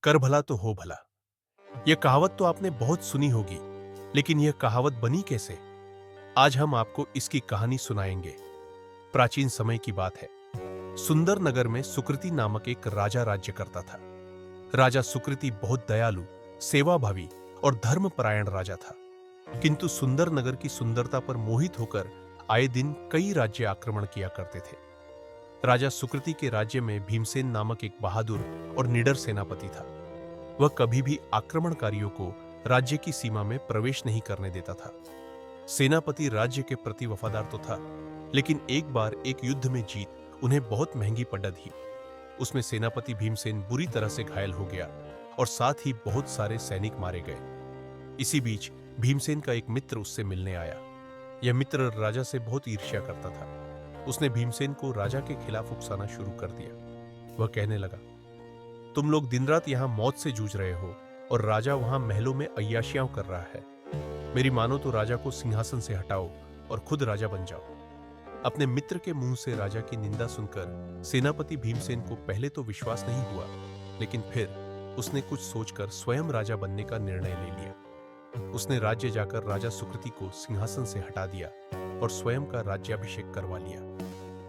कर भला तो हो भला। यह कहावत तो आपने बहुत सुनी होगी, लेकिन यह कहावत बनी कैसे? आज हम आपको इसकी कहानी सुनाएंगे। प्राचीन समय की बात है। सुंदर नगर में सुकृति नामक एक राजा राज्य करता था। राजा सुकृति बहुत दयालु, सेवाभावी और धर्मपरायण राजा था। किंतु सुंदर नगर की सुंदरता पर मोहित होकर आए दिन कई राज्य आक्रमण किया करते थे। राजा सुकृति के राज्य में भीमसेन नामक एक बहादुर और निडर सेनापति था। वह कभी भी आक्रमणकारियों को राज्य की सीमा में प्रवेश नहीं करने देता था। सेनापति राज्य के प्रति वफादार तो था, लेकिन एक बार एक युद्ध में जीत उन्हें बहुत महंगी पड़ दी। उसमें सेनापति भीमसेन बुरी तरह से घायल हो गया और साथ ही बहुत सारे सैनिक मारे गए। इसी बीच भीमसेन का एक मित्र उससे मिलने आया। यह मित्र राजा से बहुत ईर्ष्या करता था। उसने भीमसेन को राजा के खिलाफ उकसाना शुरू कर दिया। वह कहने लगा, तुम लोग दिन रात यहां मौत से जूझ रहे हो और राजा वहां महलों में अय्याशियां कर रहा है। मेरी मानो तो राजा को सिंहासन से हटाओ और खुद राजा बन जाओ। अपने मित्र के मुंह से राजा की निंदा सुनकर सेनापति भीमसेन को पहले तो विश्वास नहीं हुआ, लेकिन फिर उसने कुछ सोचकर स्वयं राजा बनने का निर्णय ले लिया। उसने राज्य जाकर राजा सुकृति को सिंहासन से हटा दिया और स्वयं का राज्याभिषेक करवा लिया।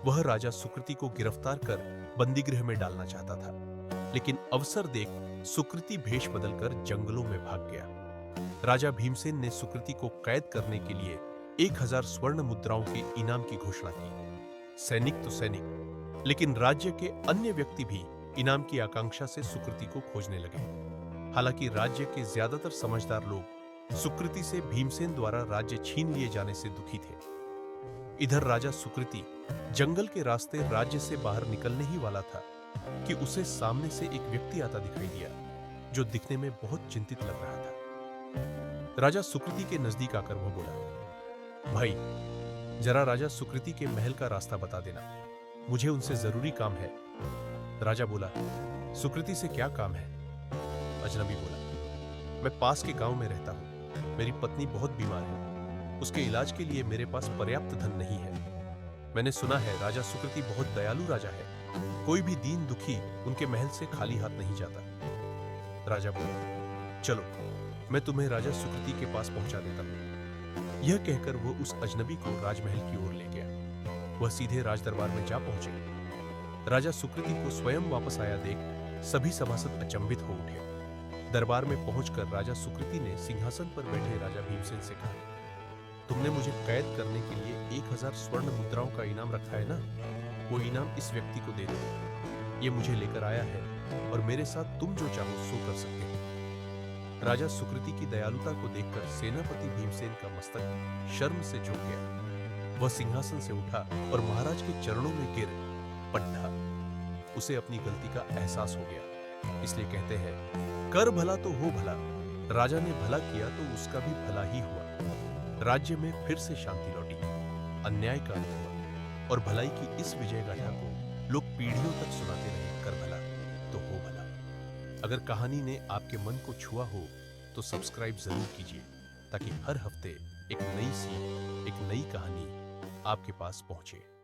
वह राजा सुकृति को गिरफ्तार कर बंदीगृह में डालना चाहता था, लेकिन अवसर देख सुकृति भेष बदलकर जंगलों में भाग गया। राजा भीमसेन ने सुकृति को कैद करने के लिए 1000 स्वर्ण मुद्राओं के इनाम की घोषणा की। सैनिक तो सैनिक, लेकिन राज्य के अन्य व्यक्ति भी इनाम की आकांक्षा से सुकृति को खोजने लगे। हालांकि राज्य के ज्यादातर समझदार लोग सुकृति से भीमसेन द्वारा राज्य छीन लिए जाने से दुखी थे। इधर राजा सुकृति जंगल के रास्ते राज्य से बाहर निकलने ही वाला था कि उसे सामने से एक व्यक्ति आता दिखाई दिया, जो दिखने में बहुत चिंतित लग रहा था। राजा सुकृति के नजदीक आकर वह बोला, भाई, जरा राजा सुकृति के महल का रास्ता बता देना, मुझे उनसे जरूरी काम है। राजा बोला, सुकृति से क्या काम है? अजनबी बोला, मैं पास के गांव में रहता हूं। मेरी पत्नी बहुत बीमार है। उसके इलाज के लिए मेरे पास पर्याप्त धन नहीं है। मैंने सुना है राजा सुकृति बहुत दयालु राजा है। कोई भी दीन दुखी उनके महल से खाली हाथ नहीं जाता। राजा बोला, चलो मैं तुम्हें राजा सुकृति के पास पहुंचा देता हूं। यह कहकर वो उस अजनबी को राजमहल की ओर ले गया। वह सीधे राजदरबार में जा पहुंचे। राजा सुकृति को स्वयं वापस आया देख सभी सभासद अचंभित हो उठे। दरबार में पहुंचकर राजा सुकृति ने सिंहासन पर बैठे राजा भीमसेन से कहा, तुमने मुझे कैद करने के लिए 1000 स्वर्ण मुद्राओं का इनाम रखा है ना? वो इनाम इस व्यक्ति को दे दो। ये मुझे लेकर आया है और मेरे साथ तुम जो चाहो सो कर सकते हो। राजा सुकृति की दयालुता को देखकर सेनापति भीमसेन का मस्तक शर्म से झुक गया। वह सिंहासन से उठा और महाराज के चरणों में गिर पट्टा। उसे अपनी गलती का एहसास हो गया। इसलिए कहते हैं, कर भला तो हो भला। राजा ने भला किया तो उसका भी भला ही हुआ। राज्य में फिर से शांति लौटी, अन्याय का अंत हुआ और भलाई की इस विजय गाथा को लोग पीढ़ियों तक सुनाते रहे। कर भला तो हो भला। अगर कहानी ने आपके मन को छुआ हो तो सब्सक्राइब जरूर कीजिए, ताकि हर हफ्ते एक नई सीख, एक नई कहानी आपके पास पहुंचे।